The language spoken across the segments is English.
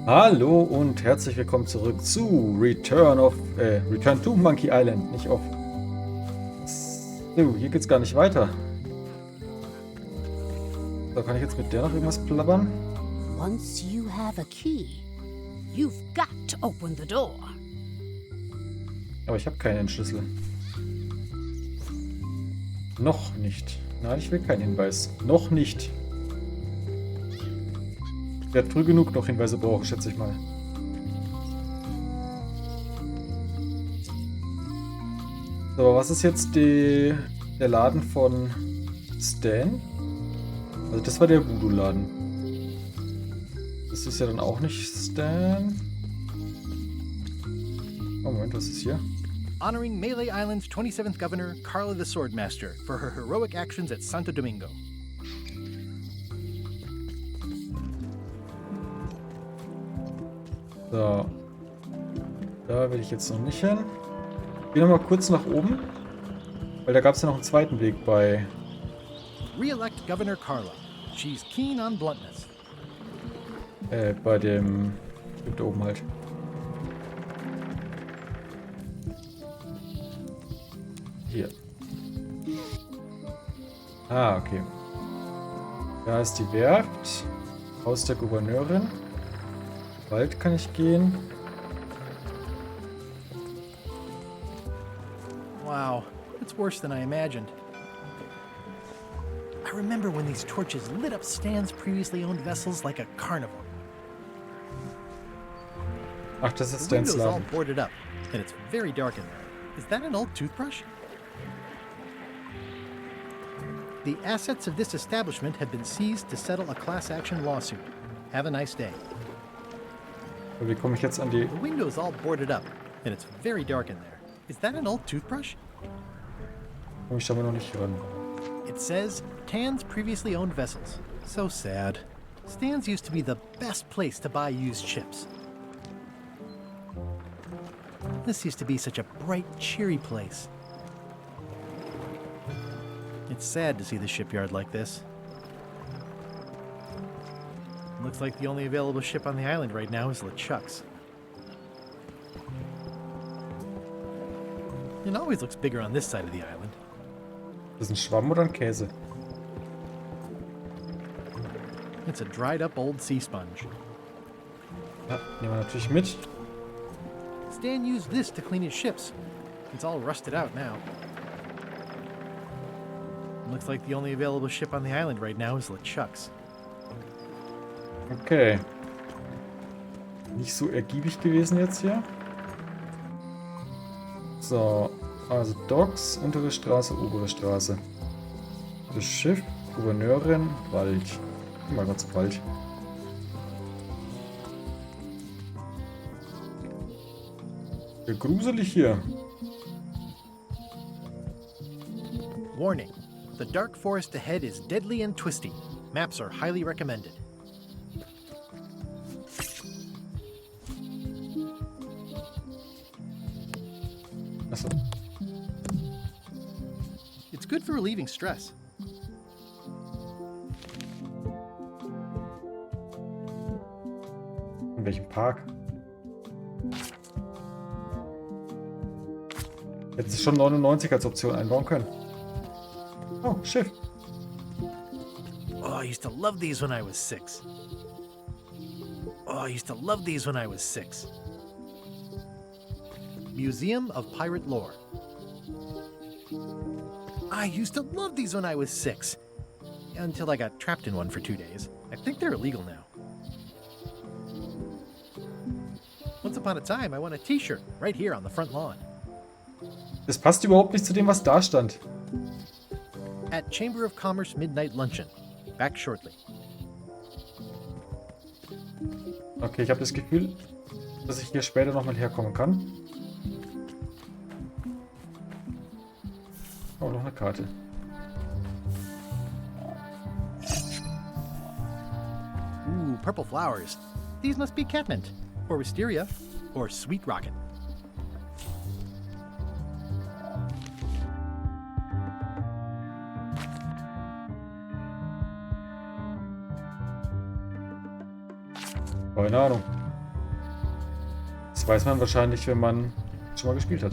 Hallo und herzlich willkommen zurück zu Return to Monkey Island, nicht auf. So, hier geht's gar nicht weiter. So, kann ich jetzt mit der noch irgendwas plappern? Once you have a key, you've got to open the door. Aber ich habe keinen Schlüssel. Noch nicht. Nein, ich will keinen Hinweis. Noch nicht. Ich werde früh genug noch Hinweise brauchen, schätze ich mal. So, was ist jetzt der Laden von Stan? Also das war der Voodoo-Laden. Das ist ja dann auch nicht Stan. Oh, Moment, was ist hier? Honoring Mêlée Island's 27th Governor, Carla the Swordmaster, for her heroic actions at Santo Domingo. So. Da will ich jetzt noch nicht hin. Geh noch mal kurz nach oben. Weil da gab es ja noch einen zweiten Weg bei... Re-elect Governor Carla. She's keen on bluntness. Bei dem... Da oben halt. Hier. Ah, okay. Da ist die Werft. Haus der Gouverneurin. Wald kann ich gehen. Wow, it's worse than I imagined. I remember when these torches lit up Stan's previously owned vessels like a carnival. Ach, das ist The Stans window's all Laden. boarded up, and it's very dark in there. Is that an old toothbrush? The assets of this establishment have been seized to settle a class action lawsuit. Have a nice day. Wie komme ich jetzt an die... The window's all boarded up, and it's very dark in there. Is that an old toothbrush? Komme ich da mal noch nicht ran. It says Tan's previously owned vessels. So sad. Stan's used to be the best place to buy used ships. This used to be such a bright, cheery place. It's sad to see the shipyard like this. Looks like the only available ship on the island right now is LeChuck's. It always looks bigger on this side of the island. Ist das ein Schwamm oder ein Käse? It's a dried up old sea sponge. Ja, nehmen wir natürlich mit. Stan used this to clean his ships. It's all rusted out now. Looks like the only available ship on the island right now is LeChuck's. Okay. Nicht so ergiebig gewesen jetzt hier. So, also Docks, untere Straße, obere Straße. Das Schiff, Gouverneurin, Wald. Mal kurz Wald. Ja, gruselig hier. Warning. The dark forest ahead is deadly and twisty. Maps are highly recommended. Achso. It's good for relieving stress. In welchem Park? Hätte sie schon 99 als Option einbauen können. Oh, Schiff. Oh, I used to love these when I was 6. Oh, I used to love these when I was 6. Museum of Pirate Lore. I used to love these when I was 6. Until I got trapped in one for 2 days. I think they're illegal now. Once upon a time, I won a t-shirt right here on the front lawn. Das passt überhaupt nicht zu dem, was da stand. At Chamber of Commerce Midnight Luncheon. Back shortly. Okay, ich habe das Gefühl, dass ich hier später nochmal herkommen kann. Oh, noch eine Karte. Ooh, purple flowers. These must be catmint, or wisteria, or sweet rocket. Keine Ahnung. Das weiß man wahrscheinlich, wenn man schon mal gespielt hat.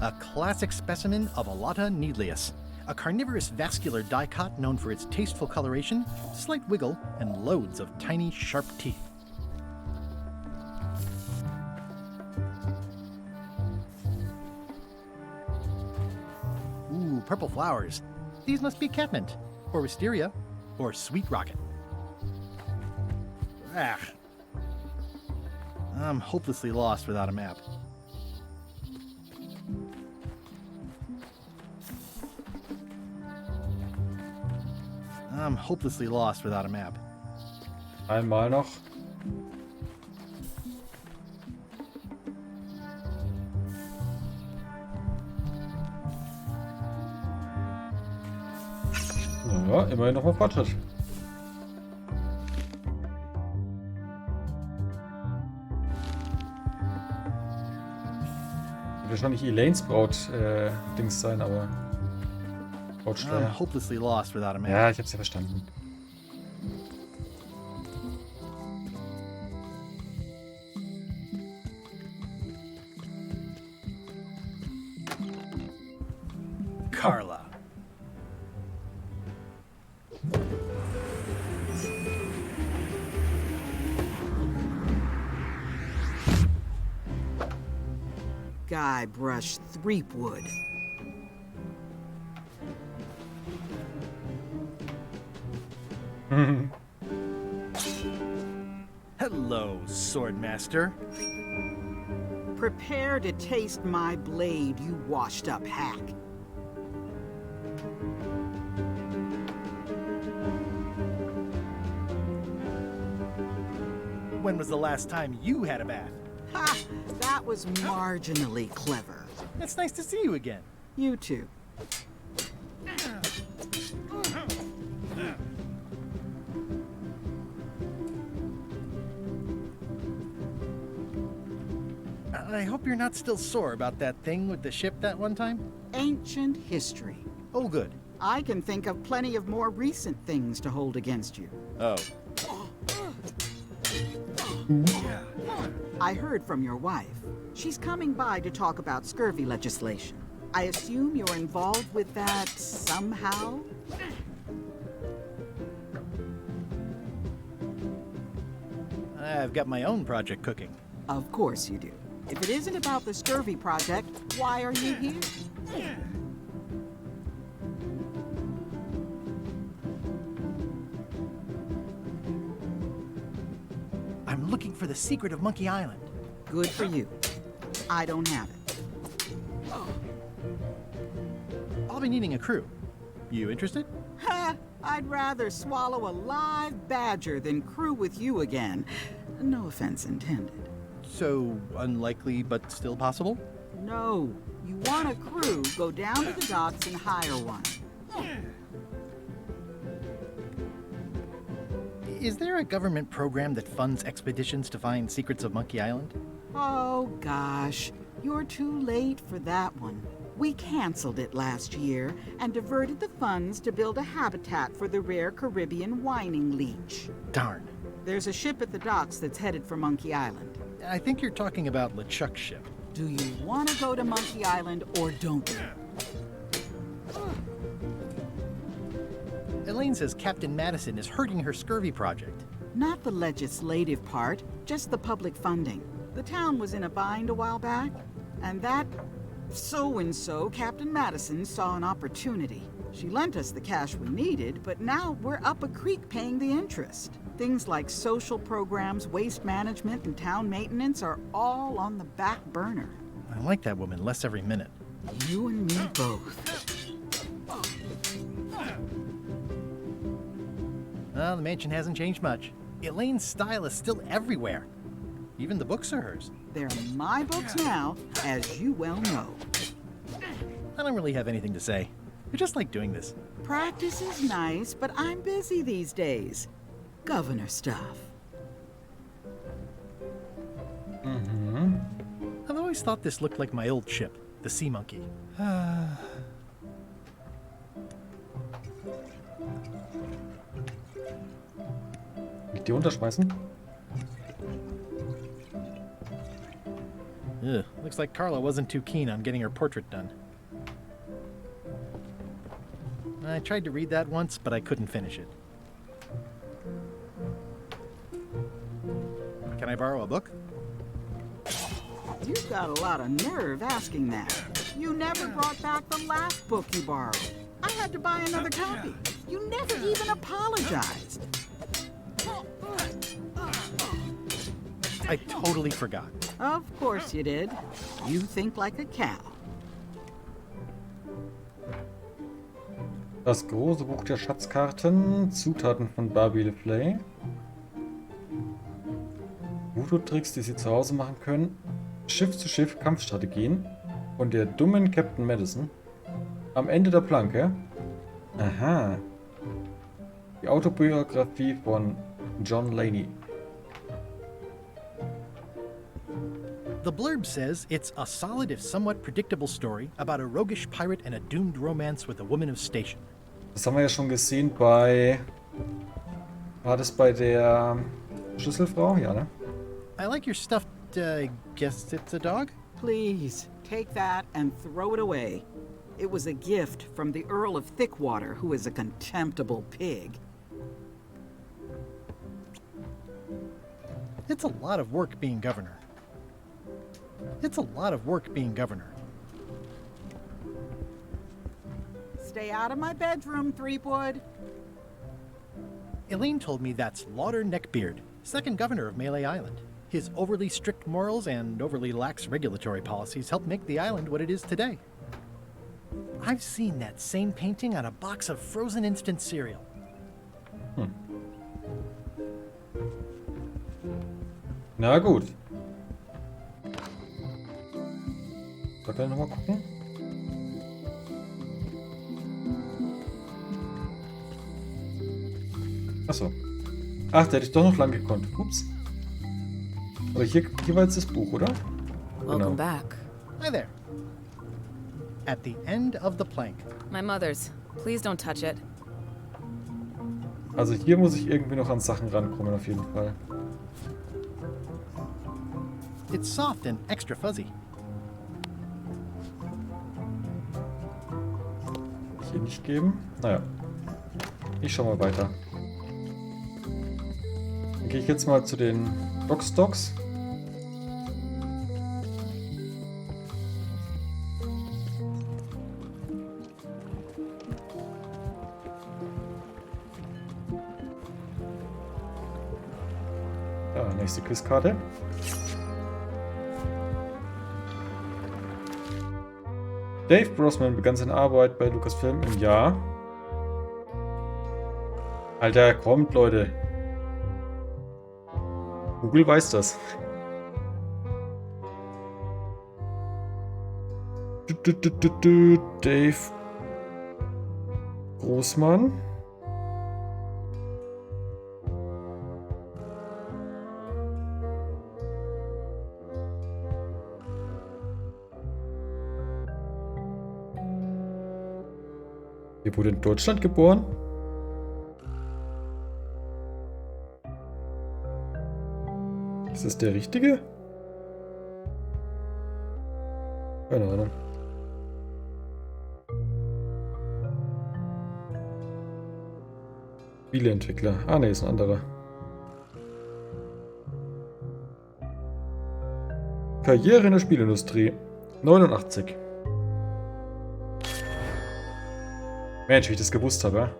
A classic specimen of Alata needleus, a carnivorous vascular dicot known for its tasteful coloration, slight wiggle, and loads of tiny, sharp teeth. Ooh, purple flowers. These must be catmint, or wisteria, or sweet rocket. Ah. I'm hopelessly lost without a map. I'm hopelessly lost without a map. Einmal noch. Ja, immerhin noch mal Fortschritt. Wird wahrscheinlich Elaines Braut-Dings sein, aber... I'm Brautsteuer. hopelessly lost without a map. Ja, ich hab's ja verstanden. Carla. Guybrush Threepwood. Hello, Swordmaster. Prepare to taste my blade, you washed-up hack. When was the last time you had a bath? Ha! That was marginally clever. It's nice to see you again. You too. I hope you're not still sore about that thing with the ship that one time. Ancient history. Oh, good. I can think of plenty of more recent things to hold against you. Oh. I heard from your wife. She's coming by to talk about scurvy legislation. I assume you're involved with that somehow? I've got my own project cooking. Of course you do. If it isn't about the scurvy project, why are you here? I'm looking for the secret of Monkey Island. Good for you. I don't have it. I'll be needing a crew. You interested? Ha! I'd rather swallow a live badger than crew with you again. No offense intended. So unlikely, but still possible? No. You want a crew, go down to the docks and hire one. Is there a government program that funds expeditions to find secrets of Monkey Island? Oh, gosh. You're too late for that one. We canceled it last year and diverted the funds to build a habitat for the rare Caribbean whining leech. Darn. There's a ship at the docks that's headed for Monkey Island. I think you're talking about LeChuck's ship. Do you want to go to Monkey Island or don't you? Elaine says Captain Madison is hurting her scurvy project. Not the legislative part, just the public funding. The town was in a bind a while back, and that so-and-so, Captain Madison, saw an opportunity. She lent us the cash we needed, but now we're up a creek paying the interest. Things like social programs, waste management, and town maintenance are all on the back burner. I like that woman less every minute. You and me both. Well, the mansion hasn't changed much. Elaine's style is still everywhere. Even the books are hers. They're my books now, as you well know. I don't really have anything to say. I just like doing this. Practice is nice, but I'm busy these days. Governor stuff. I've always thought this looked like my old ship, the Sea Monkey. Die runterschmeißen? Ugh, looks like Carla wasn't too keen on getting her portrait done. I tried to read that once, but I couldn't finish it. Can I borrow a book? You've got a lot of nerve asking that. You never brought back the last book you borrowed. I had to buy another copy. You never even apologized. I totally forgot. Of course you did. You think like a cow. Das große Buch der Schatzkarten, Zutaten von Barbie Flay. Voodoo-Tricks, die Sie zu Hause machen können. Schiff zu Schiff Kampfstrategien von der dummen Captain Madison. Am Ende der Planke. Aha. Die Autobiografie von John Laney. The blurb says it's a solid if somewhat predictable story about a roguish pirate and a doomed romance with a woman of station. Das haben wir ja schon gesehen bei... War das bei der Schlüsselfrau? Ja, ne? I like your stuffed, guess it's a dog? Please, take that and throw it away. It was a gift from the Earl of Thickwater, who is a contemptible pig. It's a lot of work being governor. It's a lot of work being governor. Stay out of my bedroom, Threepwood. Elaine told me that's Lauder Neckbeard, second governor of Mêlée Island. His overly strict morals and overly lax regulatory policies helped make the island what it is today. I've seen that same painting on a box of frozen instant cereal. Na gut. Soll ich nochmal gucken? Achso. Ach, der hätte ich doch noch lang gekonnt. Ups. Aber hier war jetzt das Buch, oder? Welcome back. Hi there. At the end of the plank. My mother's. Please don't touch it. Also hier muss ich irgendwie noch an Sachen rankommen, auf jeden Fall. It's soft and extra fuzzy. Hier nicht geben. Naja. Ich schau mal weiter. Dann gehe ich jetzt mal zu den Dockstocks. Ja, nächste Quizkarte. Dave Brosman begann seine Arbeit bei Lucasfilm im Jahr. Alter, kommt, Leute. Google weiß das. Dave Großmann. Er wurde in Deutschland geboren. Ist das der richtige? Keine Ahnung. Spieleentwickler. Ah ne, ist ein anderer. Karriere in der Spielindustrie. 89. Mensch, wie ich das gewusst habe. Ja?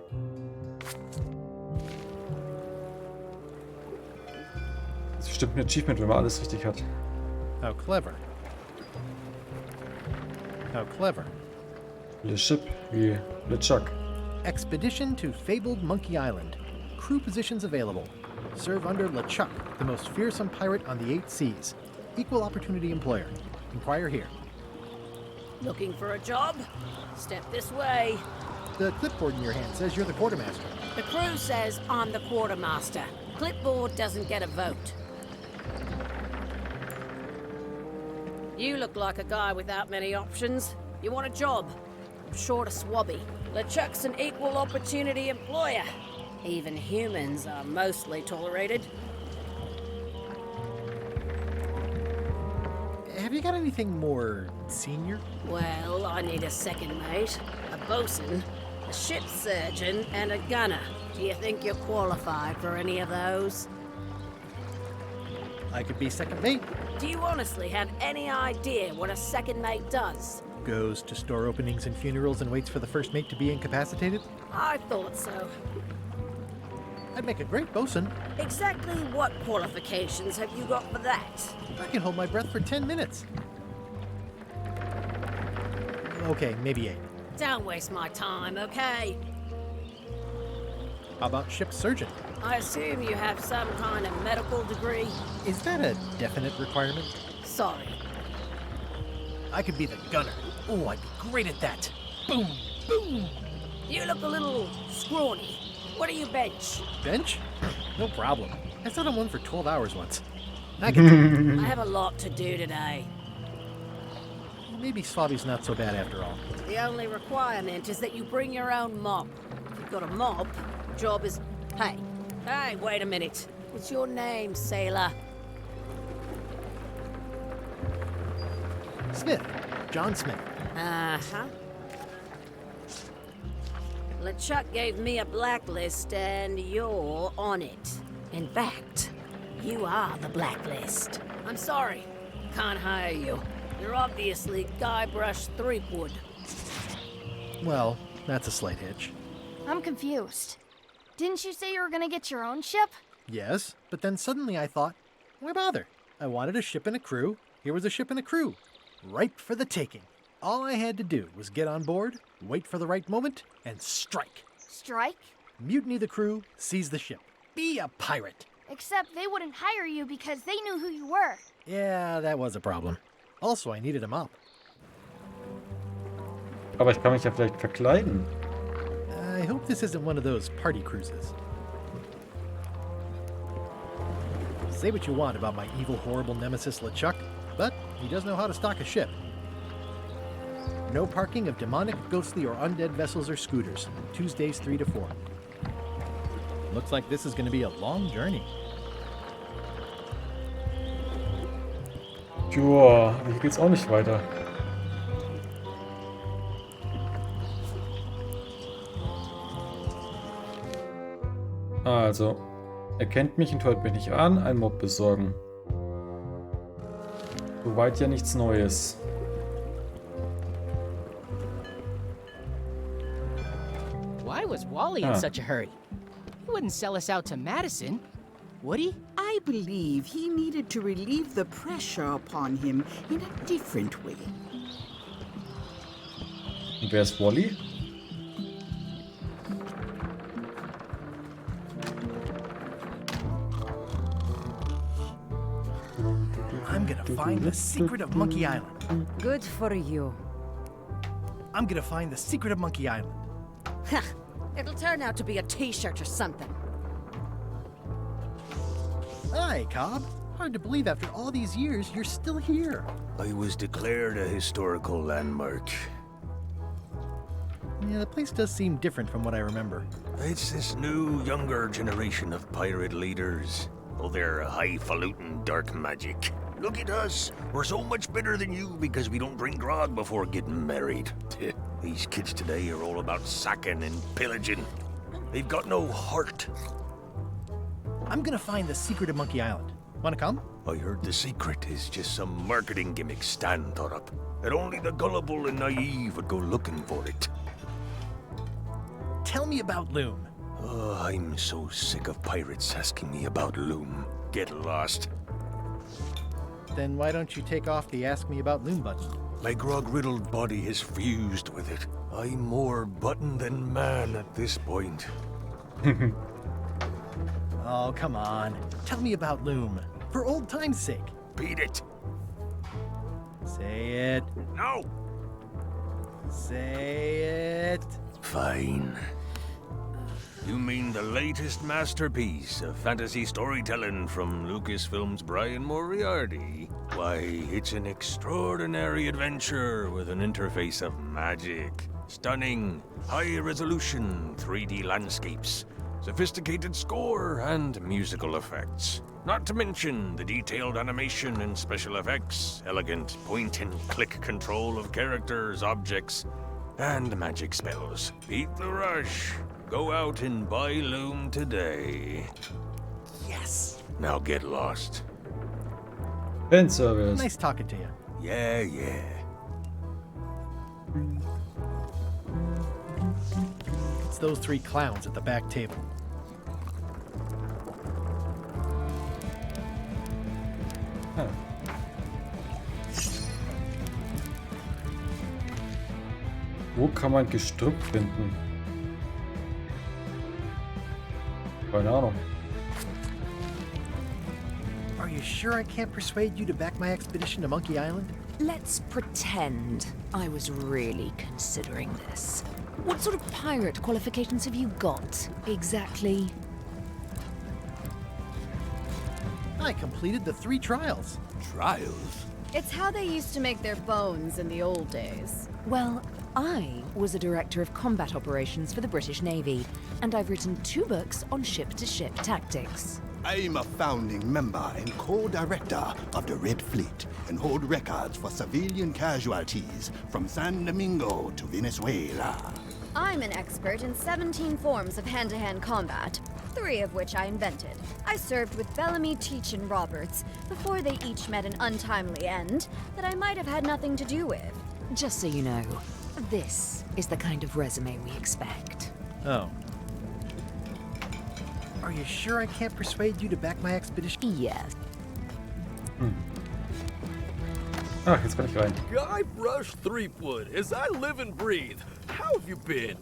Das ist bestimmt ein Achievement, wenn man alles richtig hat. How clever. How clever. Le Ship wie LeChuck. Expedition to fabled Monkey Island. Crew positions available. Serve under LeChuck, the most fearsome pirate on the 8 seas. Equal opportunity employer. Inquire here. Looking for a job? Step this way. The clipboard in your hand says you're the quartermaster. The crew says I'm the quartermaster. Clipboard doesn't get a vote. You look like a guy without many options. You want a job? I'm short a swabby. LeChuck's an equal opportunity employer. Even humans are mostly tolerated. have you got anything more senior? Well, I need a second mate, a bosun, a ship's surgeon, and a gunner. Do you think you're qualified for any of those? I could be second mate. Do you honestly have any idea what a second mate does? Goes to store openings and funerals and waits for the first mate to be incapacitated. I thought so. I'd make a great bosun. Exactly what qualifications have you got for that? I can hold my breath for 10 minutes. Okay, maybe 8. Don't waste my time, okay? How about ship's surgeon? I assume you have some kind of medical degree? Is that a definite requirement? Sorry. I could be the gunner. Oh, I'd be great at that. Boom, boom. You look a little scrawny. What do you bench? Bench? No problem. I sat on one for 12 hours once. I can I have a lot to do today. Maybe Swabby's not so bad after all. The only requirement is that you bring your own mop. If you've got a mop, the job is... Hey, wait a minute. What's your name, sailor? Smith. John Smith. Uh-huh. LeChuck gave me a blacklist, and you're on it. In fact, you are the blacklist. I'm sorry. Can't hire you. You're obviously Guybrush Threepwood. Well, that's a slight hitch. I'm confused. Didn't you say you were gonna get your own ship? Yes, but then suddenly I thought, why bother? I wanted a ship and a crew. Here was a ship and a crew. Ripe for the taking. All I had to do was get on board, wait for the right moment, and strike. Strike? Mutiny the crew, seize the ship. Be a pirate. Except they wouldn't hire you because they knew who you were. Yeah, that was a problem. Also, I needed a mop. Aber ich kann mich ja vielleicht verkleiden. I hope this isn't one of those party cruises. Say what you want about my evil, horrible nemesis LeChuck, but he does know how to stock a ship. No parking of demonic, ghostly, or undead vessels or scooters. Tuesdays 3 to 4. Looks like this is going to be a long journey. Joa, hier geht's auch nicht weiter. Also, er kennt mich und hört mich nicht an. Ein Mob besorgen. Soweit ja nichts Neues. Why was Wally in such a hurry? He wouldn't sell us out to Madison, would he? I believe he needed to relieve the pressure upon him in a different way. Und wer ist Wally? I'm gonna find the secret of Monkey Island. Good for you. I'm gonna find the secret of Monkey Island. It'll turn out to be a t-shirt or something. Hi, Cobb. Hard to believe after all these years you're still here. I was declared a historical landmark. Yeah, the place does seem different from what I remember. It's this new, younger generation of pirate leaders. Oh, they're highfalutin dark magic. Look at us. We're so much better than you because we don't drink grog before getting married. These kids today are all about sacking and pillaging. They've got no heart. I'm gonna find the secret of Monkey Island. Wanna come? I heard the secret is just some marketing gimmick Stan thought up. That only the gullible and naive would go looking for it. Tell me about Loom. Oh, I'm so sick of pirates asking me about Loom. Get lost. Then why don't you take off the Ask Me About Loom button? My grog-riddled body has fused with it. I'm more button than man at this point. Oh, come on. Tell me about Loom. For old time's sake. Beat it. Say it. No. Say it. Fine. You mean the latest masterpiece of fantasy storytelling from Lucasfilm's Brian Moriarty? Why, it's an extraordinary adventure with an interface of magic. Stunning, high-resolution 3D landscapes. sophisticated score, and musical effects. Not to mention the detailed animation and special effects, elegant point-and-click control of characters, objects, and magic spells. Beat the rush. Go out and buy Loom today. Yes. Now get lost. Fanservice. Nice talking to you. Yeah, yeah. It's those three clowns at the back table. Huh. Wo kann man Gestrüpp finden? Keine Ahnung. Are you sure I can't persuade you to back my expedition to Monkey Island? Let's pretend I was really considering this. What sort of pirate qualifications have you got, exactly? I completed the 3 trials. Trials? It's how they used to make their bones in the old days. Well, I was a director of combat operations for the British Navy, and I've written 2 books on ship-to-ship tactics. I'm a founding member and co-director of the Red Fleet and hold records for civilian casualties from San Domingo to Venezuela. I'm an expert in 17 forms of hand-to-hand combat, 3 of which I invented. I served with Bellamy, Teach, and Roberts before they each met an untimely end that I might have had nothing to do with. Just so you know, this is the kind of resume we expect. Oh. Are you sure I can't persuade you to back my expedition? Yes. Ach, jetzt kann ich rein. Guybrush Threepwood, as I live and breathe. How have you been?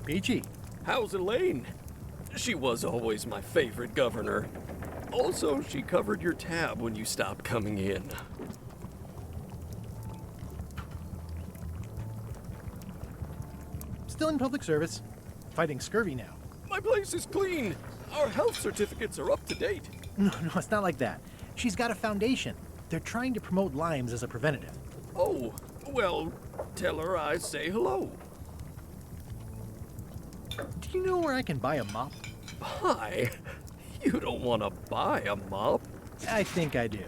Peachy. How's Elaine? She was always my favorite governor. Also, she covered your tab when you stopped coming in. Still in public service. Fighting scurvy now. My place is clean. Our health certificates are up to date. No, it's not like that. She's got a foundation. They're trying to promote limes as a preventative. Oh, well, tell her I say hello. Do you know where I can buy a mop? Buy? You don't want to buy a mop. I think I do.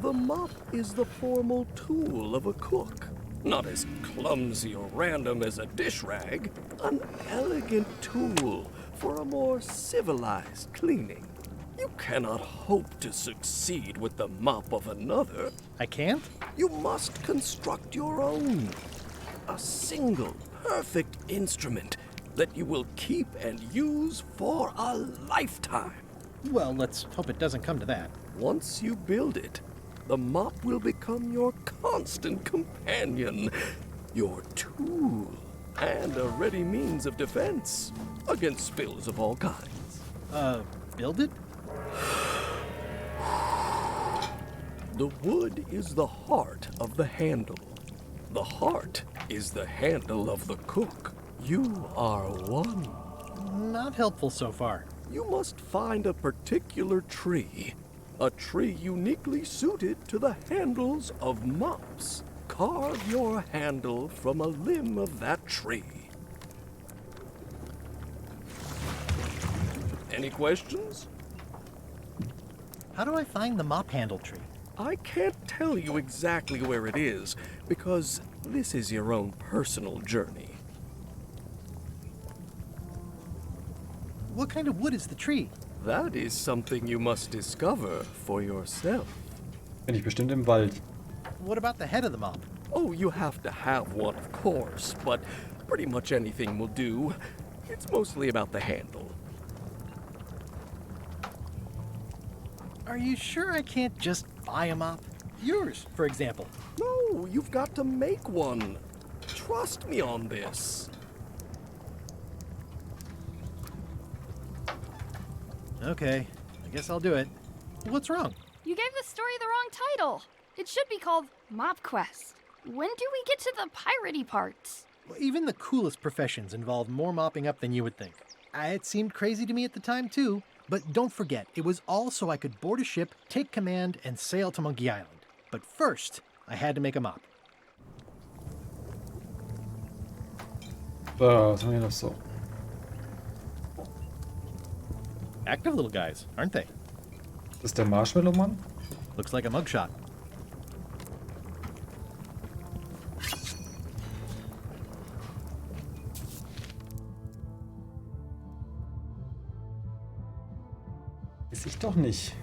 The mop is the formal tool of a cook. Not as clumsy or random as a dish rag. An elegant tool for a more civilized cleaning. You cannot hope to succeed with the mop of another. I can't? You must construct your own. A single, perfect instrument that you will keep and use for a lifetime. Well, let's hope it doesn't come to that. Once you build it, the mop will become your constant companion, your tool, and a ready means of defense against spills of all kinds. Build it? The wood is the heart of the handle. The heart is the handle of the cook. You are one. Not helpful so far. You must find a particular tree. A tree uniquely suited to the handles of mops. Carve your handle from a limb of that tree. Any questions? How do I find the mop handle tree? I can't tell you exactly where it is, because this is your own personal journey. What kind of wood is the tree? That is something you must discover for yourself. Bin ich bestimmt im Wald. What about the head of the mop? Oh, you have to have one, of course, but pretty much anything will do. It's mostly about the handle. Are you sure I can't just buy a mop? Yours, for example. No, you've got to make one. Trust me on this. Okay, I guess I'll do it. What's wrong? You gave the story the wrong title. It should be called Mop Quest. When do we get to the piratey parts? Even the coolest professions involve more mopping up than you would think. It seemed crazy to me at the time, too. But don't forget, it was all so I could board a ship, take command, and sail to Monkey Island. But first, I had to make a mop. So, was haben wir noch so? Active little guys, aren't they? Das ist der Marshmallow-Mann? Looks like a mugshot. Weiß ich doch nicht.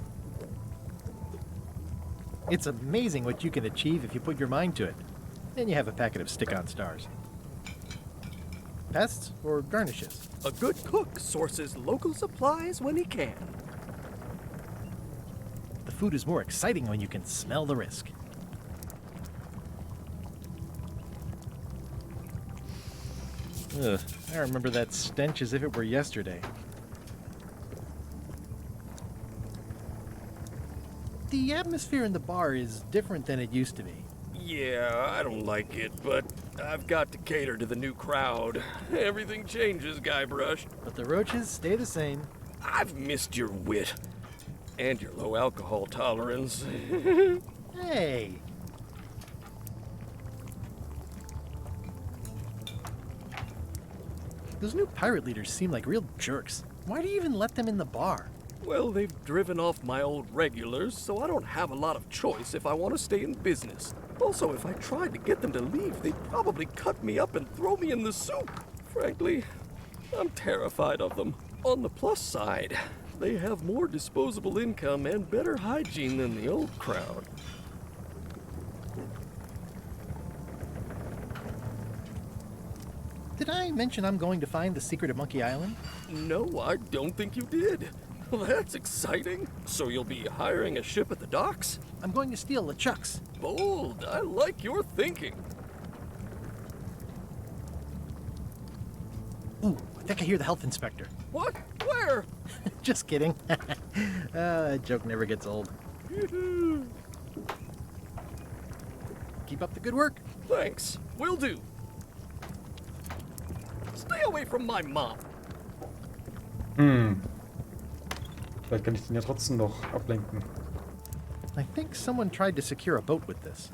It's amazing what you can achieve if you put your mind to it. Then you have a packet of stick-on stars. Pests or garnishes? A good cook sources local supplies when he can. The food is more exciting when you can smell the risk. Ugh, I remember that stench as if it were yesterday. The atmosphere in the bar is different than it used to be. Yeah, I don't like it, but I've got to cater to the new crowd. Everything changes, Guybrush. But the roaches stay the same. I've missed your wit. And your low alcohol tolerance. Hey! Those new pirate leaders seem like real jerks. Why do you even let them in the bar? Well, they've driven off my old regulars, so I don't have a lot of choice if I want to stay in business. Also, if I tried to get them to leave, they'd probably cut me up and throw me in the soup. Frankly, I'm terrified of them. On the plus side, they have more disposable income and better hygiene than the old crowd. Did I mention I'm going to find the secret of Monkey Island? No, I don't think you did. Well, that's exciting. So you'll be hiring a ship at the docks? I'm going to steal LeChuck's. Bold. I like your thinking. Ooh, I think I hear the health inspector. What? Where? Just kidding. That joke never gets old. Keep up the good work. Thanks. Will do. Stay away from my mom. Vielleicht kann ich den ja trotzdem noch ablenken. I think someone tried to secure a boat with this.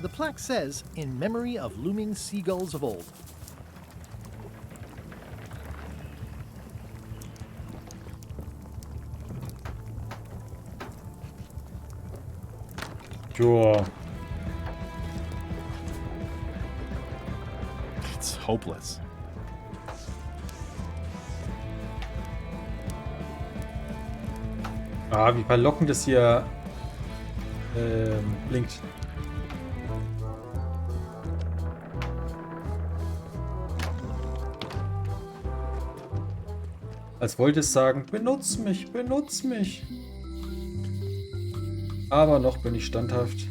The plaque says, in memory of looming seagulls of old. Joa. It's hopeless. Ah, wie verlockend das hier blinkt. Als wollte es sagen, benutz mich, benutz mich. Aber noch bin ich standhaft.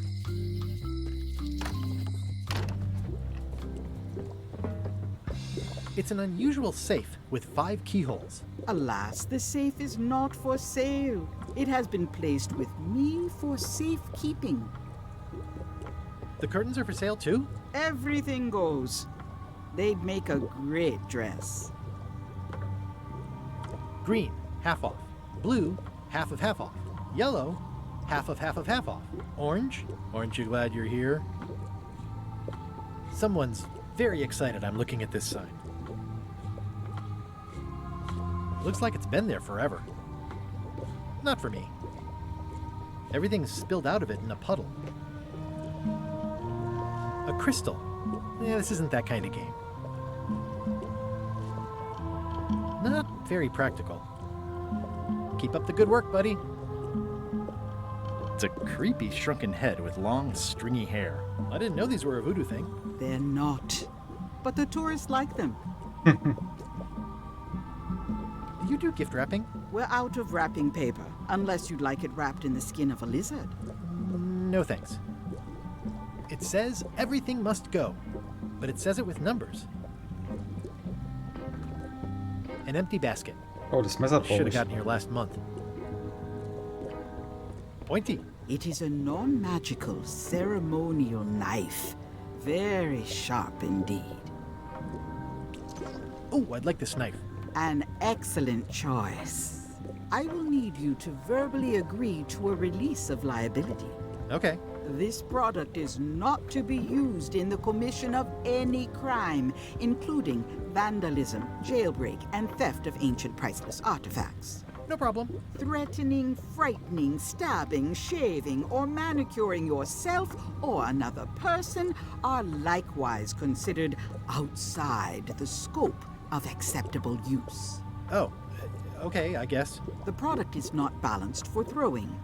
It's an unusual safe with 5 keyholes. Alas, the safe is not for sale. It has been placed with me for safekeeping. The curtains are for sale too? Everything goes. They'd make a great dress. Green, half off. Blue, half of half off. Yellow, half of half of half off. Orange, aren't you glad you're here? Someone's very excited I'm looking at this sign. Looks like it's been there forever. Not for me. Everything's spilled out of it in a puddle. A crystal. Yeah, this isn't that kind of game. Not very practical. Keep up the good work, buddy. It's a creepy shrunken head with long, stringy hair. I didn't know these were a voodoo thing. They're not. But the tourists like them. Do you do gift wrapping? We're out of wrapping paper, unless you'd like it wrapped in the skin of a lizard. No thanks. It says everything must go, but it says it with numbers. An empty basket. Oh, das Messer brauche Should have ich. gotten here last month. Pointy. It is a non-magical ceremonial knife. Very sharp indeed. Oh, I'd like this knife. An excellent choice. I will need you to verbally agree to a release of liability. Okay. This product is not to be used in the commission of any crime, including vandalism, jailbreak, and theft of ancient priceless artifacts. No problem. Threatening, frightening, stabbing, shaving, or manicuring yourself or another person are likewise considered outside the scope of acceptable use. Oh, okay, I guess. The product is not balanced for throwing.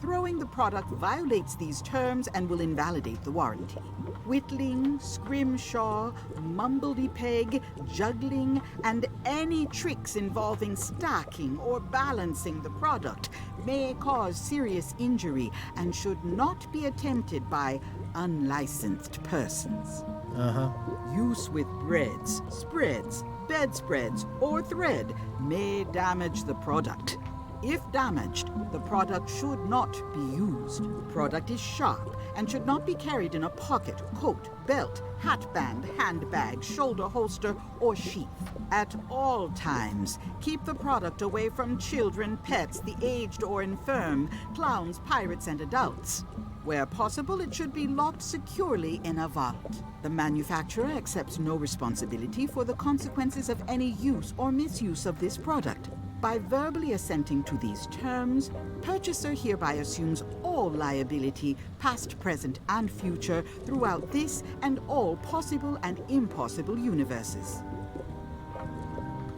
Throwing the product violates these terms and will invalidate the warranty. Whittling, scrimshaw, mumbledy-peg, juggling, and any tricks involving stacking or balancing the product may cause serious injury and should not be attempted by unlicensed persons. Uh-huh. Use with breads, spreads, bedspreads, or thread may damage the product. If damaged, the product should not be used. The product is sharp and should not be carried in a pocket, coat, belt, hatband, handbag, shoulder holster, or sheath. At all times, keep the product away from children, pets, the aged or infirm, clowns, pirates, and adults. Where possible, it should be locked securely in a vault. The manufacturer accepts no responsibility for the consequences of any use or misuse of this product. By verbally assenting to these terms, purchaser hereby assumes all liability, past, present, and future, throughout this and all possible and impossible universes.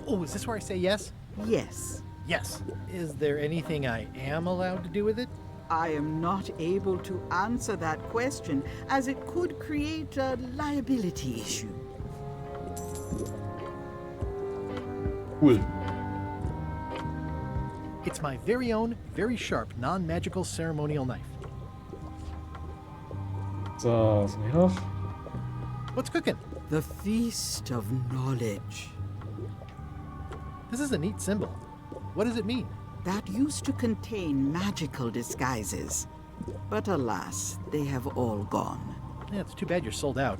Oh, is this where I say yes? Yes. Yes. Is there anything I am allowed to do with it? I am not able to answer that question, as it could create a liability issue. Cool. It's my very own, very sharp, non-magical ceremonial knife. So, was haben wir noch? What's cooking? The Feast of Knowledge. This is a neat symbol. What does it mean? That used to contain magical disguises. But alas, they have all gone. Yeah, it's too bad you're sold out.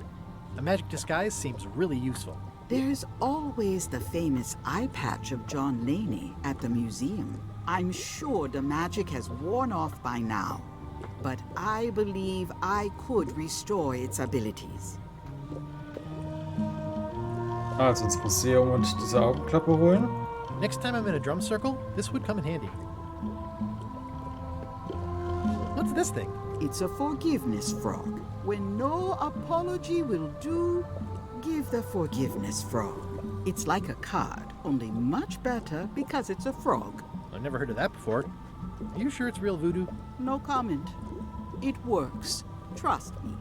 A magic disguise seems really useful. There's always the famous eye patch of John Laney at the museum. I'm sure the magic has worn off by now, but I believe I could restore its abilities. Also ins Museum und diese Augenklappe holen. Next time I'm in a drum circle, this would come in handy. What's this thing? It's a forgiveness frog. When no apology will do, give the forgiveness frog. It's like a card, only much better because it's a frog. I've never heard of that before. Are you sure it's real voodoo? No comment. It works. Trust me.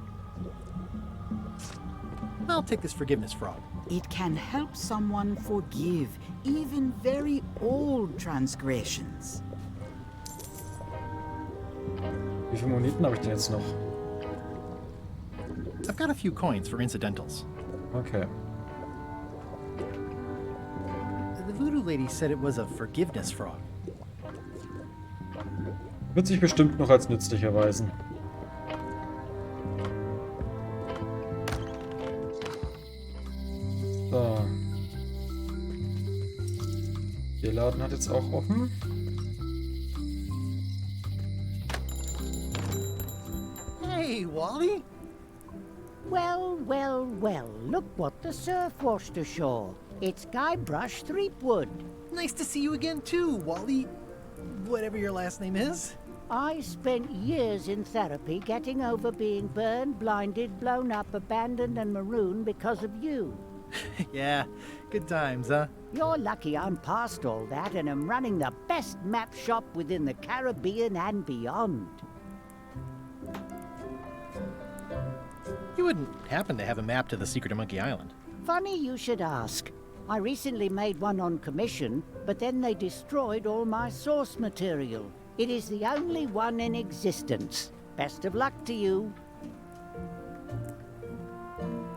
I'll take this forgiveness frog. It can help someone forgive even very old transgressions. Wie viele Moneten habe ich denn jetzt noch? I've got a few coins for incidentals. Okay. The voodoo lady said it was a forgiveness frog. Wird sich bestimmt noch als nützlich erweisen. So. Der Laden hat jetzt auch offen. Hey, Wally! Well, well, well, look what the surf washed ashore. It's Guybrush Threepwood. Nice to see you again too, Wally. Whatever your last name is. I spent years in therapy getting over being burned, blinded, blown up, abandoned, and marooned because of you. Yeah, good times, huh? You're lucky I'm past all that and am running the best map shop within the Caribbean and beyond. You wouldn't happen to have a map to the secret of Monkey Island. Funny you should ask. I recently made one on commission, but then they destroyed all my source material. It is the only one in existence. Best of luck to you.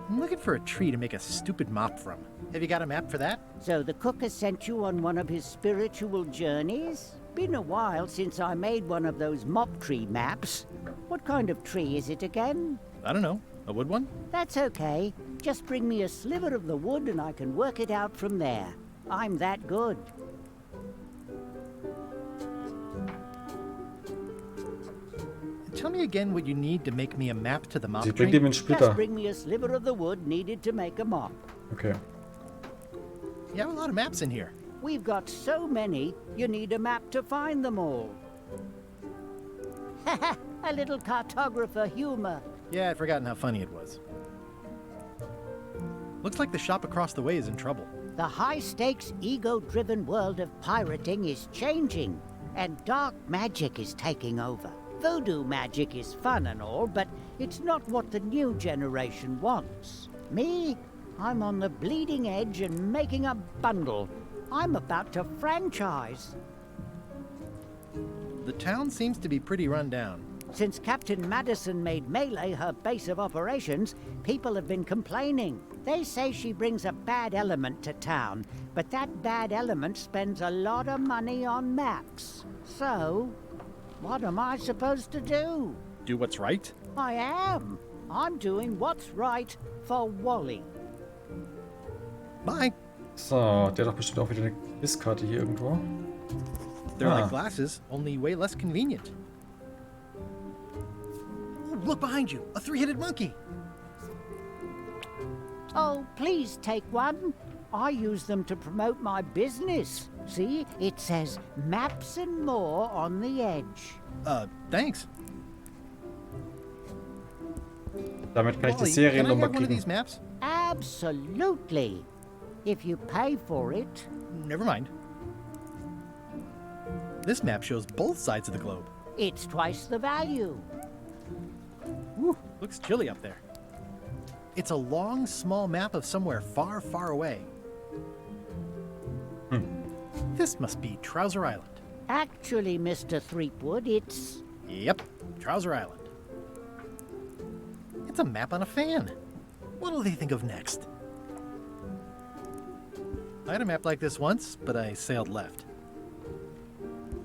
I'm looking for a tree to make a stupid mop from. Have you got a map for that? So the cook has sent you on one of his spiritual journeys? Been a while since I made one of those mop tree maps. What kind of tree is it again? I don't know. A wood one? That's okay. Just bring me a sliver of the wood and I can work it out from there. I'm that good. Tell me again what you need to make me a map to the mop Sie bringt ihm train. einen Splitter. Just bring me a sliver of the wood needed to make a mop. Okay. You have a lot of maps in here. We've got so many, you need a map to find them all. A little cartographer humor. Yeah, I'd forgotten how funny it was. Looks like the shop across the way is in trouble. The high-stakes, ego-driven world of pirating is changing, and dark magic is taking over. Voodoo magic is fun and all, but it's not what the new generation wants. Me? I'm on the bleeding edge and making a bundle. I'm about to franchise. The town seems to be pretty run down. Since Captain Madison made Mêlée her base of operations, people have been complaining. They say she brings a bad element to town, but that bad element spends a lot of money on maps. So, what am I supposed to do? Do what's right? I am. I'm doing what's right for Wally. Bye. So, der hat doch bestimmt auch wieder eine Bisskarte hier irgendwo. They're like glasses, only way less convenient. Oh, look behind you! A three-headed monkey! Oh, please take one. I use them to promote my business. See, it says maps and more on the edge. Thanks. Damit kann ich die Wally, Seriennummer can I have one of kriegen. these maps? Absolutely. If you pay for it. Never mind. This map shows both sides of the globe. It's twice the value. Whew, looks chilly up there. It's a long, small map of somewhere far, far away. This must be Trouser Island. Actually, Mr. Threepwood, it's... Yep, Trouser Island. It's a map on a fan. What'll they think of next? I had a map like this once, but I sailed left.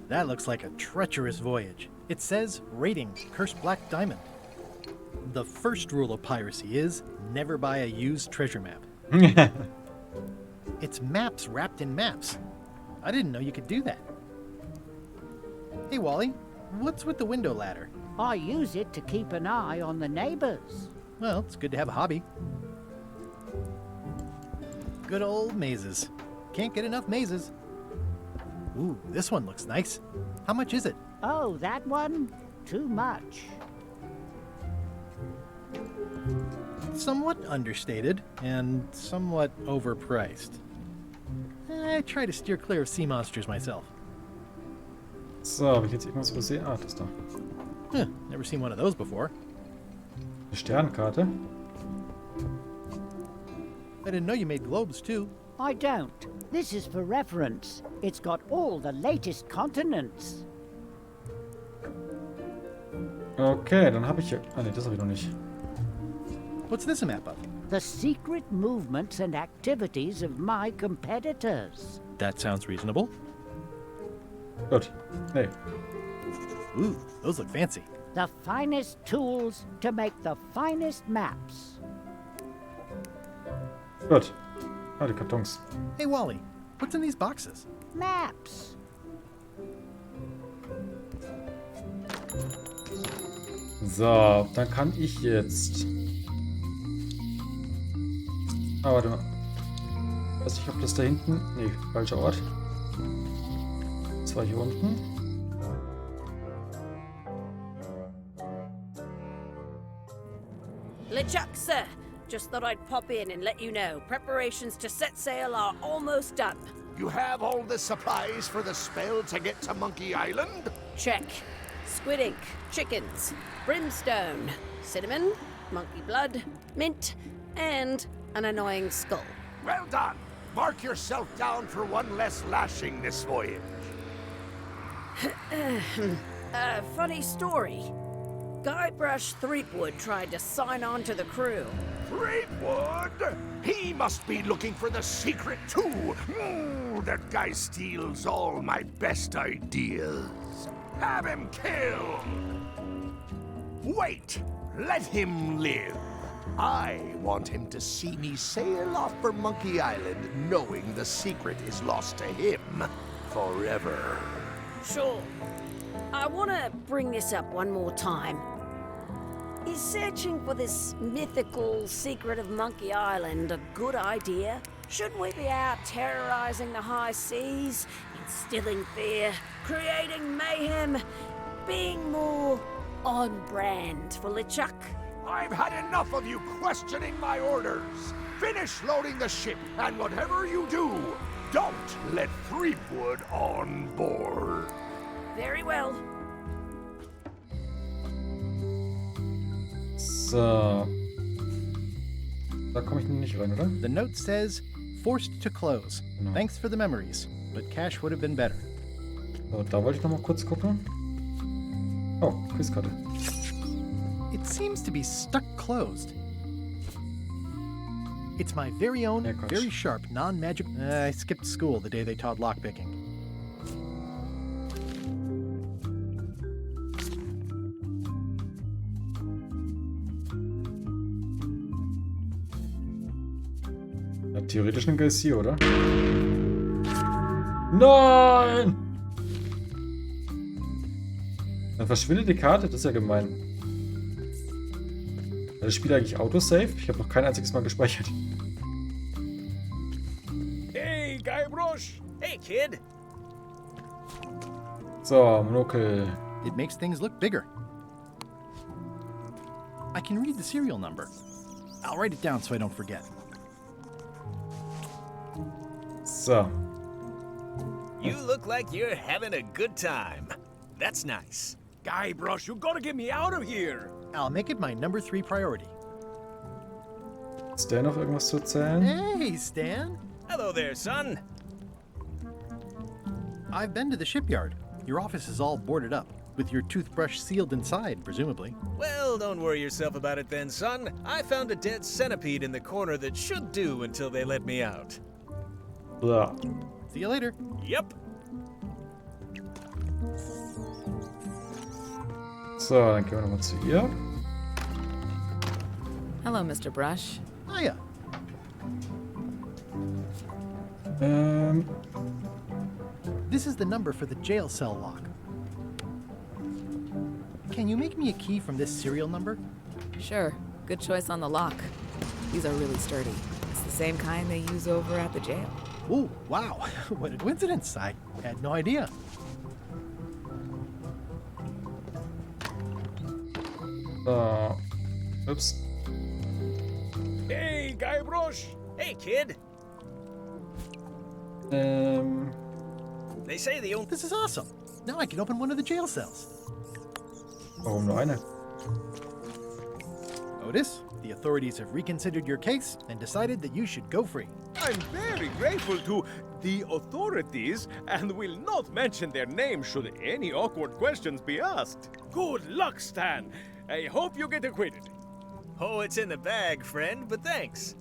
That looks like a treacherous voyage. It says, rating, cursed black diamond. The first rule of piracy is, never buy a used treasure map. It's maps wrapped in maps. I didn't know you could do that. Hey, Wally, what's with the window ladder? I use it to keep an eye on the neighbors. Well, it's good to have a hobby. Good old mazes. Can't get enough mazes. Ooh, this one looks nice. How much is it? Oh, that one? Too much. Somewhat understated and somewhat overpriced. I try to steer clear of sea monsters myself. So, habe ich jetzt irgendwas übersehen? Ah, das da. Never seen one of those before. Eine Sternenkarte. I didn't know you made globes too. I don't. This is for reference. It's got all the latest continents. Okay, dann habe ich ja... Ah, ne, das habe ich noch nicht. What's this a map of? The secret movements and activities of my competitors. That sounds reasonable. Gut. Nee. Ooh, those look fancy. The finest tools to make the finest maps. Gut. Ah, die Kartons. Hey, Wally, what's in these boxes? Maps. So, dann kann ich jetzt... Ah, warte mal. Weiß nicht, ob das da hinten... Nee, falscher Ort. Das war hier unten. LeChuck, sir. Just thought I'd pop in and let you know. Preparations to set sail are almost done. You have all the supplies for the spell to get to Monkey Island? Check. Squid ink, chickens, brimstone, cinnamon, monkey blood, mint, and an annoying skull. Well done. Mark yourself down for one less lashing this voyage. Funny story. Guybrush Threepwood tried to sign on to the crew. Threepwood? He must be looking for the secret too. That guy steals all my best ideas. Have him killed. Wait, let him live. I want him to see me sail off for Monkey Island knowing the secret is lost to him forever. Sure. I want to bring this up one more time. Is searching for this mythical secret of Monkey Island a good idea? Shouldn't we be out terrorizing the high seas, instilling fear, creating mayhem, being more on brand for LeChuck? I've had enough of you questioning my orders. Finish loading the ship, and whatever you do, don't let Threepwood on board. Very well. So. Da komme ich nicht rein, oder? The note says, forced to close. Genau. Thanks for the memories, but cash would have been better. So, da wollte ich noch mal kurz gucken. Oh, Quizkarte. It seems to be stuck closed. It's my very own, Yeah, Quatsch. very sharp, non-magic... I skipped school the day they taught lockpicking. Ja, theoretisch ein Geist hier, oder? Nein! Dann verschwindet die Karte, das ist ja gemein. Hat das Spiel eigentlich Autosave? Ich habe noch kein einziges Mal gespeichert. Hey, Guybrush! Hey, kid! So, Monokel. It makes things look bigger. I can read the serial number. I'll write it down so I don't forget. So. You look like you're having a good time. That's nice. Guybrush, you gotta get me out of here! I'll make it my number 3 priority. Ist der noch irgendwas zu erzählen? Hey, Stan! Hello there, son. I've been to the shipyard. Your office is all boarded up, with your toothbrush sealed inside, presumably. Well, don't worry yourself about it then, son. I found a dead centipede in the corner that should do until they let me out. Blah. See you later. Yep. So, dann gehen wir nochmal zu ihr. Hello, Mr. Brush. Hiya. This is the number for the jail cell lock. Can you make me a key from this serial number? Sure. Good choice on the lock. These are really sturdy. It's the same kind they use over at the jail. Ooh, wow. What a coincidence. I had no idea. So. Ups. Hey, Guybrush! Hey, kid! They say the only... This is awesome. Now I can open one of the jail cells. Warum nur eine? Otis, the authorities have reconsidered your case and decided that you should go free. I'm very grateful to the authorities and will not mention their name should any awkward questions be asked. Good luck, Stan. I hope you get acquitted. Oh, it's in the bag, friend, but thanks.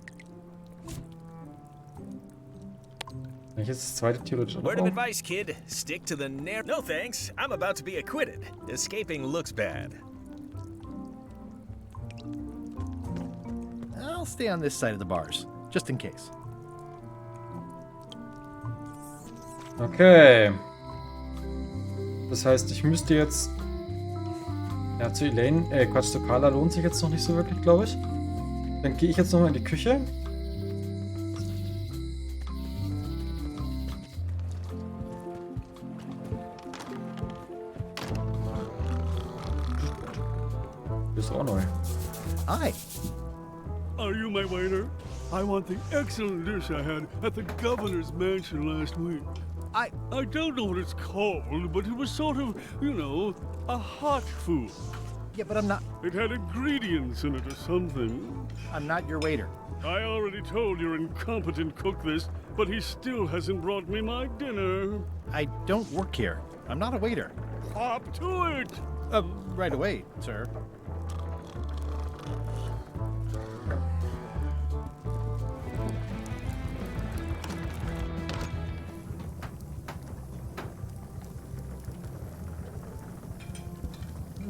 Welches ist das zweite theoretisch auch Word of noch? advice, kid. Stick to the narrative. No thanks. I'm about to be acquitted. Escaping looks bad. I'll stay on this side of the bars, just in case. Okay. Das heißt, ich müsste jetzt... Ja, zu Elaine... Quatsch, zu Carla lohnt sich jetzt noch nicht so wirklich, glaube ich. Dann gehe ich jetzt nochmal in die Küche. Das ist auch neu. Hi. Are you my waiter? I want the excellent dish I had at the governor's mansion last week. I don't know what it's called, but it was sort of, you know, a hot food. Yeah, but I'm not... It had ingredients in it or something. I'm not your waiter. I already told your incompetent cook this, but he still hasn't brought me my dinner. I don't work here. I'm not a waiter. Hop to it! Right away, sir.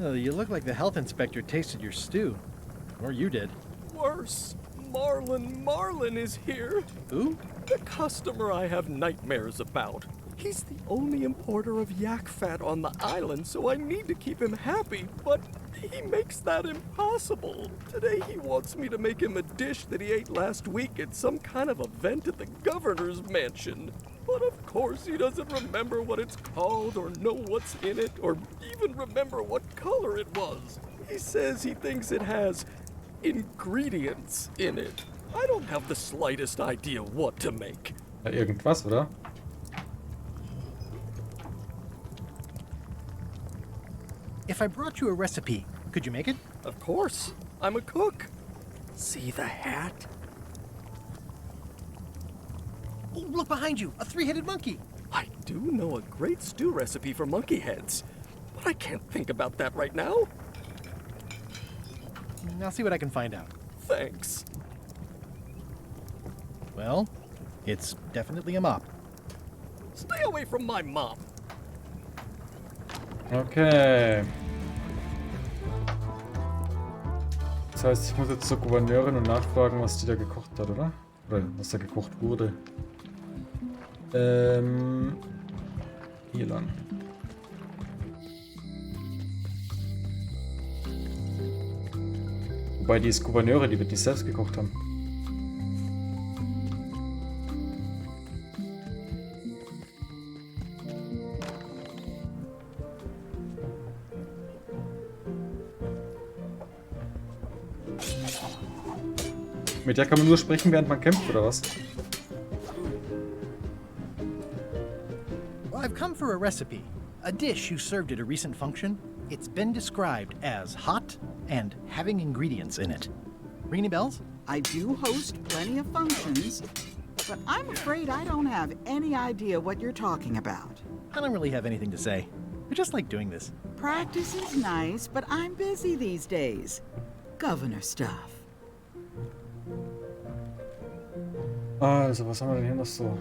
Oh, you look like the health inspector tasted your stew. Or you did. Worse. Marlin is here. Who? The customer I have nightmares about. He's the only importer of yak fat on the island, so I need to keep him happy, but he makes that impossible. Today he wants me to make him a dish that he ate last week at some kind of event at the governor's mansion. But of course he doesn't remember what it's called or know what's in it or even remember what color it was. He says he thinks it has ingredients in it. I don't have the slightest idea what to make. Ja, irgendwas, oder? If I brought you a recipe, could you make it? Of course. I'm a cook. See the hat? Oh, look behind you! A three-headed monkey! I do know a great stew recipe for monkey heads, but I can't think about that right now. I'll see what I can find out. Thanks. Well, it's definitely a mop. Stay away from my mop. Okay. Das heißt, ich muss jetzt zur Gouverneurin und nachfragen, was die da gekocht hat, oder? Oder was da gekocht wurde. Hier lang. Wobei die ist Gouverneurin, die wird nicht selbst gekocht haben. Mit der kann man nur sprechen, während man kämpft, oder was? Well, I've come for a recipe. A dish you served at a recent function. It's been described as hot and having ingredients in it. Ring any bells? I do host plenty of functions, but I'm afraid I don't have any idea what you're talking about. I don't really have anything to say. I just like doing this. Practice is nice, but I'm busy these days. Governor stuff. Also, was haben wir denn hier noch so?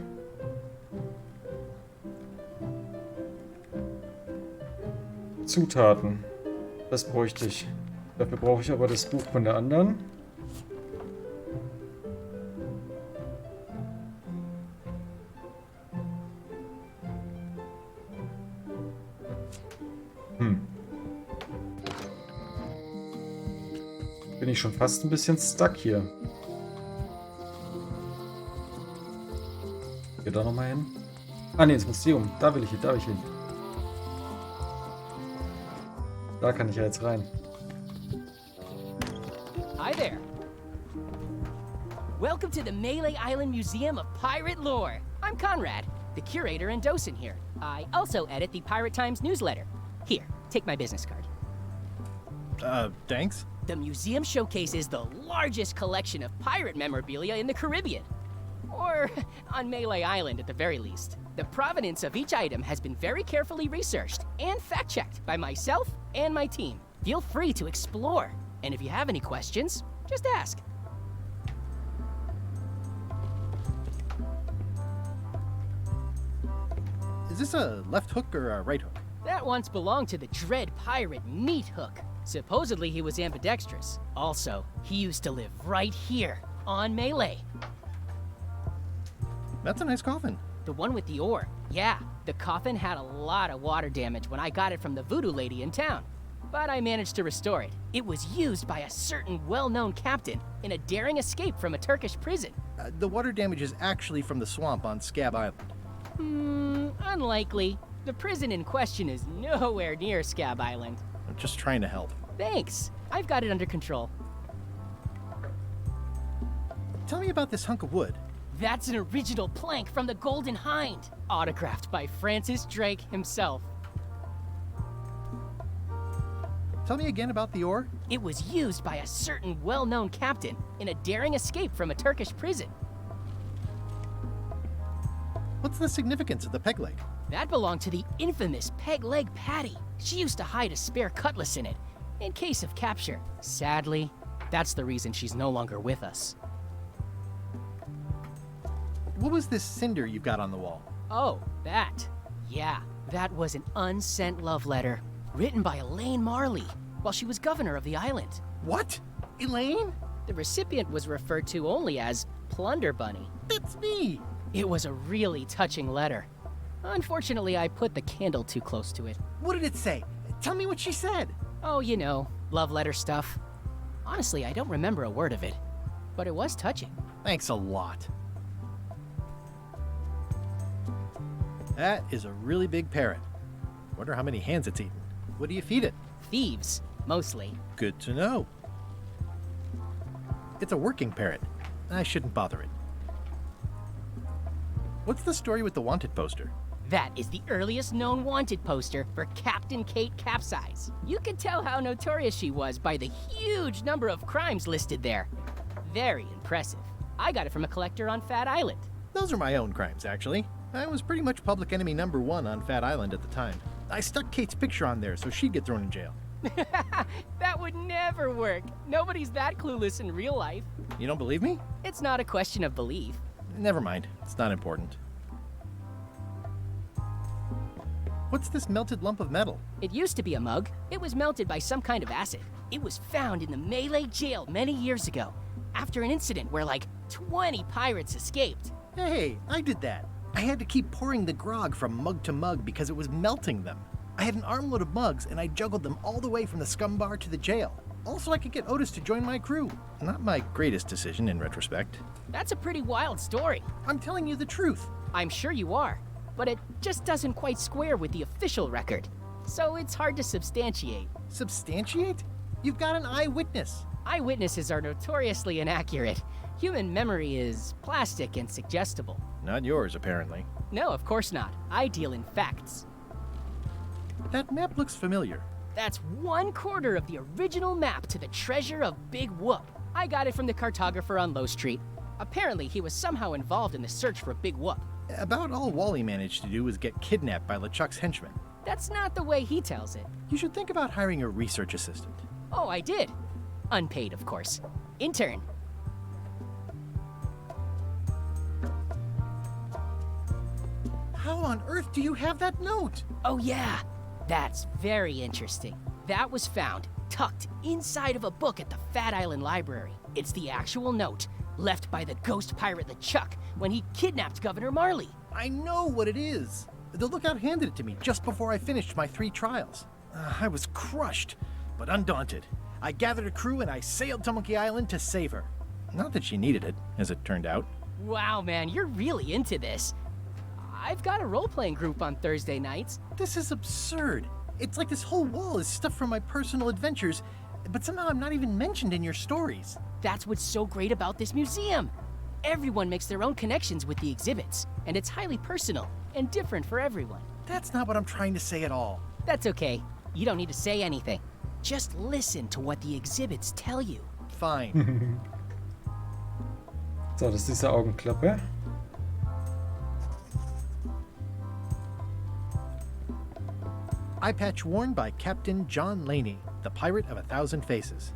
Zutaten. Das bräuchte ich. Dafür brauche ich aber das Buch von der anderen. Bin ich schon fast ein bisschen stuck hier. Geh da nochmal hin. Ah ne, ins Museum. Da will ich hin, da will ich hin. Da kann ich ja jetzt rein. Hi there. Welcome to the Mêlée Island Museum of Pirate Lore. I'm Conrad, the curator and docent here. I also edit the Pirate Times newsletter. Here, take my business card. Thanks. The museum showcases the largest collection of pirate memorabilia in the Caribbean. Or on Mêlée Island at the very least. The provenance of each item has been very carefully researched and fact-checked by myself and my team. Feel free to explore. And if you have any questions, just ask. Is this a left hook or a right hook? That once belonged to the dread pirate Meat Hook. Supposedly he was ambidextrous. Also, he used to live right here, on Mêlée. That's a nice coffin. The one with the oar. Yeah, the coffin had a lot of water damage when I got it from the voodoo lady in town. But I managed to restore it. It was used by a certain well-known captain in a daring escape from a Turkish prison. The water damage is actually from the swamp on Scab Island. Unlikely. The prison in question is nowhere near Scab Island. I'm just trying to help. Thanks. I've got it under control. Tell me about this hunk of wood. That's an original plank from the Golden Hind, autographed by Francis Drake himself. Tell me again about the oar. It was used by a certain well-known captain in a daring escape from a Turkish prison. What's the significance of the peg leg? That belonged to the infamous Peg Leg Patty. She used to hide a spare cutlass in it, in case of capture. Sadly, that's the reason she's no longer with us. What was this cinder you've got on the wall? Oh, that. Yeah, that was an unsent love letter, written by Elaine Marley, while she was governor of the island. What? Elaine? The recipient was referred to only as Plunder Bunny. That's me! It was a really touching letter. Unfortunately, I put the candle too close to it. What did it say? Tell me what she said. Oh, you know, love letter stuff. Honestly, I don't remember a word of it, but it was touching. Thanks a lot. That is a really big parrot. Wonder how many hands it's eaten. What do you feed it? Thieves, mostly. Good to know. It's a working parrot. I shouldn't bother it. What's the story with the wanted poster? That is the earliest known wanted poster for Captain Kate Capsize. You can tell how notorious she was by the huge number of crimes listed there. Very impressive. I got it from a collector on Fat Island. Those are my own crimes, actually. I was pretty much public enemy #1 on Fat Island at the time. I stuck Kate's picture on there so she'd get thrown in jail. That would never work. Nobody's that clueless in real life. You don't believe me? It's not a question of belief. Never mind. It's not important. What's this melted lump of metal? It used to be a mug. It was melted by some kind of acid. It was found in the Mêlée jail many years ago, after an incident where like 20 pirates escaped. Hey, I did that. I had to keep pouring the grog from mug to mug because it was melting them. I had an armload of mugs and I juggled them all the way from the Scumm-Bar to the jail. Also, I could get Otis to join my crew. Not my greatest decision in retrospect. That's a pretty wild story. I'm telling you the truth. I'm sure you are, but it just doesn't quite square with the official record. So it's hard to substantiate. Substantiate? You've got an eyewitness. Eyewitnesses are notoriously inaccurate. Human memory is plastic and suggestible. Not yours, apparently. No, of course not. I deal in facts. That map looks familiar. That's 1/4 of the original map to the treasure of Big Whoop. I got it from the cartographer on Low Street. Apparently, he was somehow involved in the search for Big Whoop. About all Wally managed to do was get kidnapped by LeChuck's henchmen. That's not the way he tells it. You should think about hiring a research assistant. Oh, I did. Unpaid, of course. Intern. How on earth do you have that note? Oh, yeah. That's very interesting. That was found tucked inside of a book at the Fat Island Library. It's the actual note left by the ghost pirate LeChuck when he kidnapped Governor Marley. I know what it is. The lookout handed it to me just before I finished my 3 trials. I was crushed, but undaunted. I gathered a crew and I sailed to Monkey Island to save her. Not that she needed it, as it turned out. Wow, man, you're really into this. I've got a role-playing group on Thursday nights. This is absurd. It's like this whole wall is stuff from my personal adventures, but somehow I'm not even mentioned in your stories. That's what's so great about this museum. Everyone makes their own connections with the exhibits, and it's highly personal and different for everyone. That's not what I'm trying to say at all. That's okay. You don't need to say anything. Just listen to what the exhibits tell you. Fine. So, das ist diese Augenklappe. Eye patch worn by Captain John Laney, the pirate of 1,000 faces.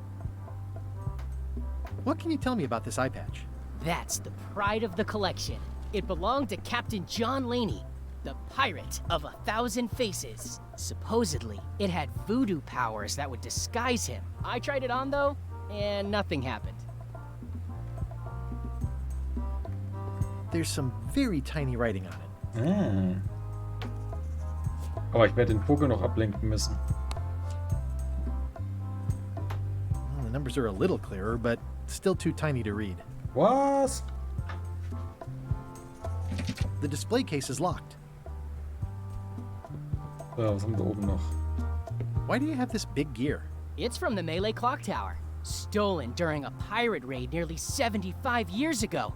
What can you tell me about this eye patch? That's the pride of the collection. It belonged to Captain John Laney, the pirate of 1,000 faces. Supposedly, it had voodoo powers that would disguise him. I tried it on though, and nothing happened. There's some very tiny writing on it. Ah. Aber ich werde den Vogel noch ablenken müssen. Well, the numbers are a little clearer, but still too tiny to read. Was? The display case is locked. So, was haben wir oben noch? Why do you have this big gear? It's from the Mêlée clock tower, stolen during a pirate raid nearly 75 years ago.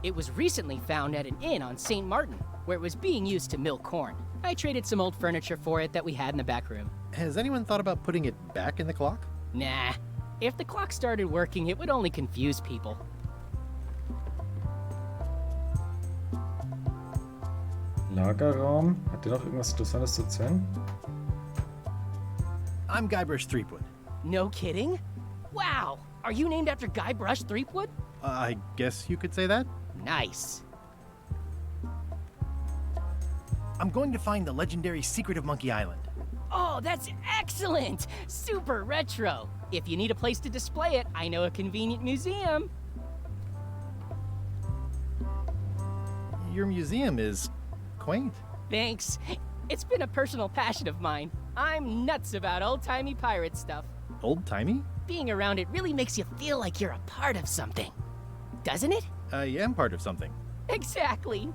It was recently found at an inn on St. Martin, where it was being used to mill corn. I traded some old furniture for it that we had in the back room. Has anyone thought about putting it back in the clock? Nah. If the clock started working, it would only confuse people. Lagerraum. Hat der noch irgendwas Interessantes zu erzählen? I'm Guybrush Threepwood. No kidding? Wow! Are you named after Guybrush Threepwood? I guess you could say that. Nice. I'm going to find the legendary secret of Monkey Island. Oh, that's excellent! Super retro! If you need a place to display it, I know a convenient museum. Your museum is quaint. Thanks. It's been a personal passion of mine. I'm nuts about old-timey pirate stuff. Old-timey? Being around it really makes you feel like you're a part of something. Doesn't it? I am part of something. Exactly.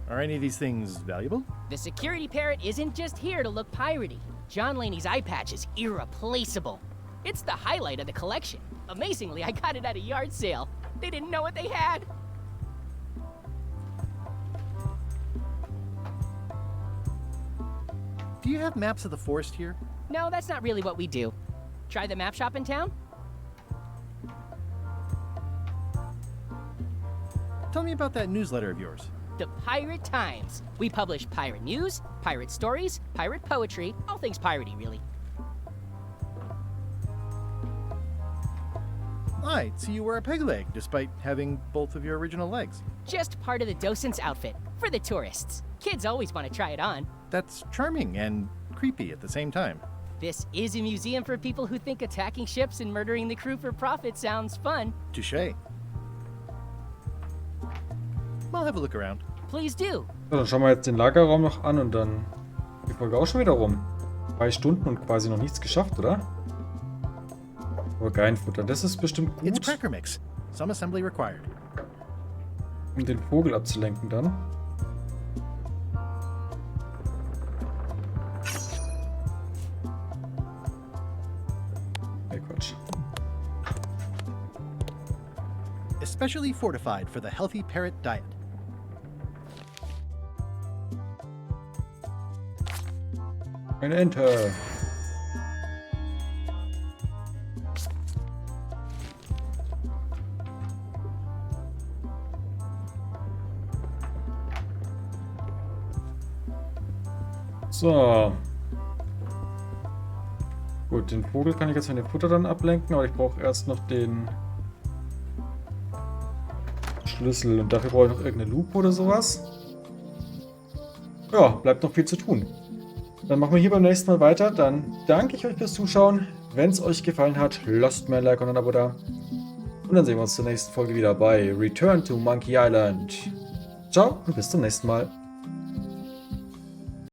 Are any of these things valuable? The security parrot isn't just here to look piratey. John Laney's eye patch is irreplaceable. It's the highlight of the collection. Amazingly, I got it at a yard sale. They didn't know what they had. Do you have maps of the forest here? No, that's not really what we do. Try the map shop in town? Tell me about that newsletter of yours. The Pirate Times. We publish pirate news, pirate stories, pirate poetry, all things piratey, really. I see you wear a peg leg, despite having both of your original legs. Just part of the docent's outfit, for the tourists. Kids always want to try it on. That's charming and creepy at the same time. This is a museum for people who think attacking ships and murdering the crew for profit sounds fun. Touché. I'll have a look around. Please do. So, dann schauen wir jetzt den Lagerraum noch an und dann die Folge auch schon wieder rum. 3 Stunden und quasi noch nichts geschafft, oder? Aber Geigenfutter, das ist bestimmt It's gut, cracker mix. Some assembly required. um den Vogel abzulenken dann. Okay, Quatsch. Especially fortified for the healthy parrot diet. Eine Ente. So. Gut, den Vogel kann ich jetzt von dem Futter dann ablenken, aber ich brauche erst noch den Schlüssel und dafür brauche ich noch irgendeine Lupe oder sowas. Ja, bleibt noch viel zu tun. Dann machen wir hier beim nächsten Mal weiter. Dann danke ich euch fürs Zuschauen. Wenn es euch gefallen hat, lasst mir ein Like und ein Abo da. Und dann sehen wir uns zur nächsten Folge wieder bei Return to Monkey Island. Ciao und bis zum nächsten Mal.